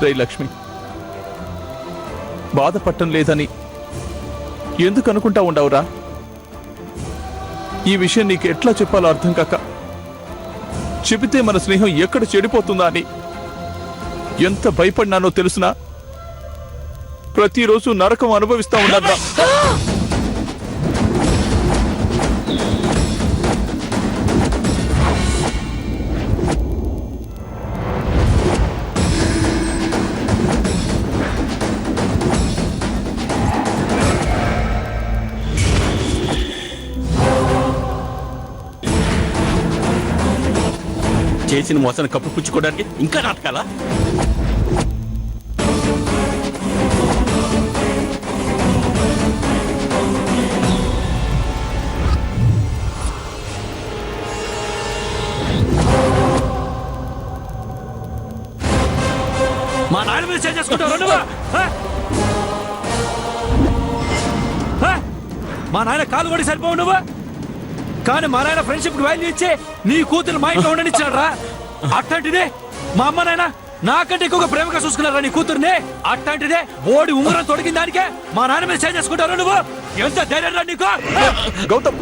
రే లక్ష్మి, బాధపడటం లేదని ఎందుకు అనుకుంటా ఉండవురా? ఈ విషయం నీకు ఎట్లా చెప్పాలో అర్థం కాక, చెబితే మన స్నేహం ఎక్కడ చెడిపోతుందా అని ఎంత భయపడినానో తెలుసునా? ప్రతిరోజు నరకం అనుభవిస్తా ఉన్నారా? చేసిన మోసాన్ని కప్పిపుచ్చుకోవడానికి ఇంకా నాటకాలా? మా నాయన మీద చేంజ్ చేసుకుంటావు నువ్వు? మా నాయన కాలు కూడా సరిపోవు నువ్వు, కానీ మా నాయన ఫ్రెండ్షిప్ కి వాల్యూ ఇచ్చి నీ కూతురు మా ఇంట్లో ఉండనిచ్చాడు రా. అట్లాంటిదే మా అమ్మ నాయన నాకంటే ఎక్కువగా ప్రేమగా చూసుకున్నారా నీ కూతుర్ని? అట్లాంటిదే ఓడి ఉంగరం తొడిగిన దానికే మా నాయన మీద చేంజ్ చేసుకుంటారు నువ్వు? ఎంత ధైర్యం రా నీకు? గౌతమ్